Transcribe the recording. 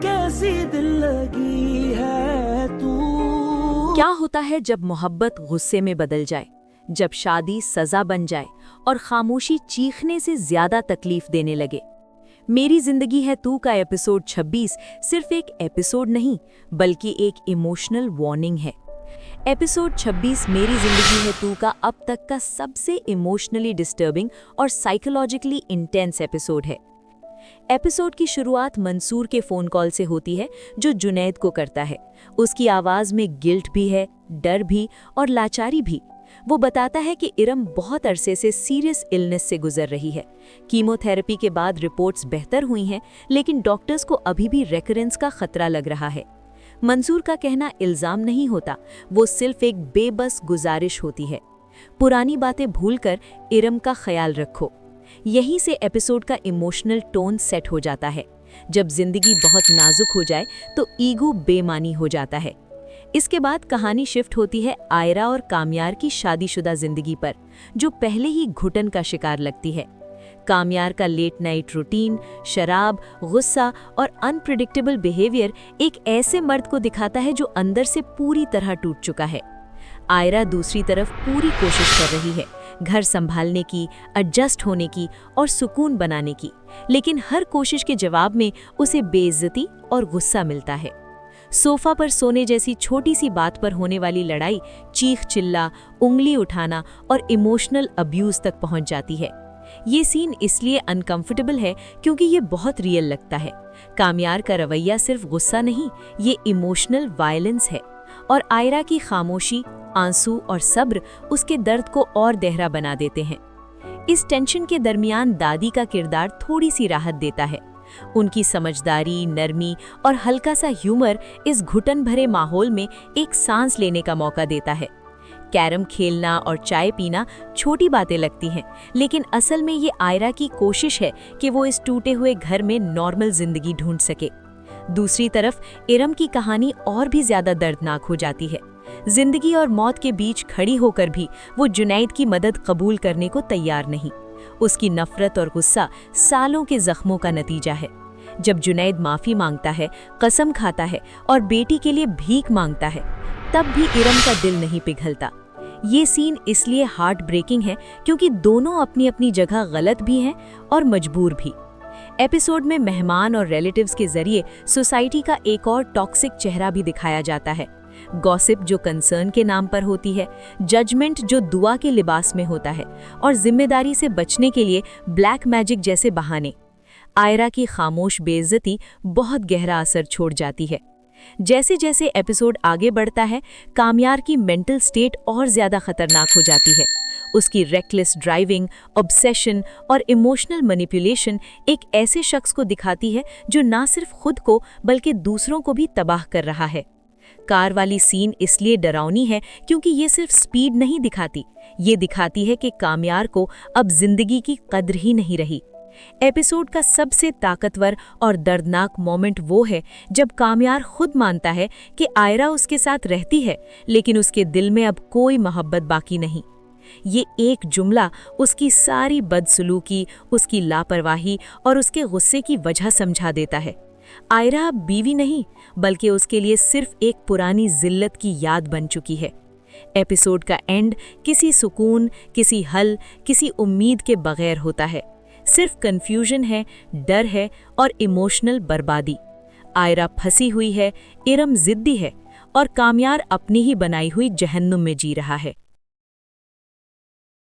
कैसी दिल लगी है तू। क्या होता है जब मोहब्बत गुस्से में बदल जाए, जब शादी सजा बन जाए और खामोशी चीखने से ज्यादा तकलीफ देने लगे। मेरी जिंदगी है तू का एपिसोड 26 सिर्फ एक एपिसोड नहीं बल्कि एक इमोशनल वार्निंग है। एपिसोड 26 मेरी जिंदगी है तू का अब तक का सबसे इमोशनली डिस्टर्बिंग और साइकोलॉजिकली इंटेंस एपिसोड है। एपिसोड की शुरुआत मंसूर के फोन कॉल से होती है जो जुनैद को करता है। उसकी आवाज में गिल्ट भी है, डर भी और लाचारी भी। वो बताता है कि इरम बहुत अरसे से सीरियस इलनेस से गुजर रही है। कीमोथेरेपी के बाद रिपोर्ट्स बेहतर हुई हैं, लेकिन डॉक्टर्स को अभी भी रेकरेंस का खतरा लग रहा है। मंसूर का कहना इल्जाम नहीं होता, वो सिर्फ एक बेबस गुजारिश होती है। पुरानी बातें भूलकर इरम का ख्याल रखो। यहीं से एपिसोड का इमोशनल टोन सेट हो जाता है। जब जिंदगी बहुत नाजुक हो जाए तो ईगो बेमानी हो जाता है। इसके बाद कहानी शिफ्ट होती है आयरा और कामयार की शादीशुदा जिंदगी पर, जो पहले ही घुटन का शिकार लगती है। कामयार का लेट नाइट रूटीन, शराब, गुस्सा और अनप्रिडिक्टेबल बिहेवियर एक ऐसे मर्द को दिखाता है जो अंदर से पूरी तरह टूट चुका है। आयरा दूसरी तरफ पूरी कोशिश कर रही है घर संभालने की, एडजस्ट होने की और सुकून बनाने की, लेकिन हर कोशिश के जवाब में उसे बेइज्जती और गुस्सा मिलता है। सोफा पर सोने जैसी छोटी सी बात पर होने वाली लड़ाई चीख चिल्ला, उंगली उठाना और इमोशनल अब्यूज तक पहुंच जाती है। ये सीन इसलिए अनकंफर्टेबल है क्योंकि ये बहुत रियल लगता है। कामयार का रवैया सिर्फ गुस्सा नहीं, ये इमोशनल वायलेंस है। और आयरा की खामोशी, आंसू और सब्र उसके दर्द को और गहरा बना देते हैं। इस टेंशन के दरमियान दादी का किरदार थोड़ी सी राहत देता है। उनकी समझदारी, नरमी और हल्का सा ह्यूमर इस घुटन भरे माहौल में एक सांस लेने का मौका देता है। कैरम खेलना और चाय पीना छोटी बातें लगती हैं, लेकिन असल में ये आयरा की कोशिश है कि वो इस टूटे हुए घर में नॉर्मल जिंदगी ढूंढ सके। दूसरी तरफ इरम की कहानी और भी ज्यादा दर्दनाक हो जाती है। जिंदगी और मौत के बीच खड़ी होकर भी वो जुनैद की मदद कबूल करने को तैयार नहीं। उसकी नफरत और गुस्सा सालों के जख्मों का नतीजा है। जब जुनैद माफी मांगता है, कसम खाता है और बेटी के लिए भीख मांगता है, तब भी इरम का दिल नहीं पिघलता। ये सीन इसलिए हार्ट ब्रेकिंग है क्योंकि दोनों अपनी अपनी जगह गलत भी हैं और मजबूर भी। एपिसोड में मेहमान और रिलेटिव्स के जरिए सोसाइटी का एक और टॉक्सिक चेहरा भी दिखाया जाता है। गॉसिप जो कंसर्न के नाम पर होती है, जजमेंट जो दुआ के लिबास में होता है और जिम्मेदारी से बचने के लिए ब्लैक मैजिक जैसे बहाने। आयरा की खामोश बेइज्जती बहुत गहरा असर छोड़ जाती है। जैसे जैसे एपिसोड आगे बढ़ता है, कामयार की मेंटल स्टेट और ज्यादा खतरनाक हो जाती है। उसकी रेकलेस ड्राइविंग, ऑब्सेशन और इमोशनल मैनिपुलेशन एक ऐसे शख्स को दिखाती है जो ना सिर्फ खुद को बल्कि दूसरों को भी तबाह कर रहा है। कार वाली सीन इसलिए डरावनी है क्योंकि ये सिर्फ स्पीड नहीं दिखाती, ये दिखाती है कि कामयार को अब जिंदगी की कद्र ही नहीं रही। एपिसोड का सबसे ताकतवर और दर्दनाक मोमेंट वो है जब कामयार खुद मानता है कि आयरा उसके साथ रहती है, लेकिन उसके दिल में अब कोई मोहब्बत बाकी नहीं। ये एक जुमला उसकी सारी बदसलूकी, उसकी लापरवाही और उसके गुस्से की वजह समझा देता है। आयरा अब बीवी नहीं बल्कि उसके लिए सिर्फ एक पुरानी जिल्लत की याद बन चुकी है। एपिसोड का एंड किसी सुकून, किसी हल, किसी उम्मीद के बगैर होता है। सिर्फ कंफ्यूजन है, डर है और इमोशनल बर्बादी। आयरा फंसी हुई है, इरम जिद्दी है और कामयार अपनी ही बनाई हुई जहन्नुम में जी रहा है।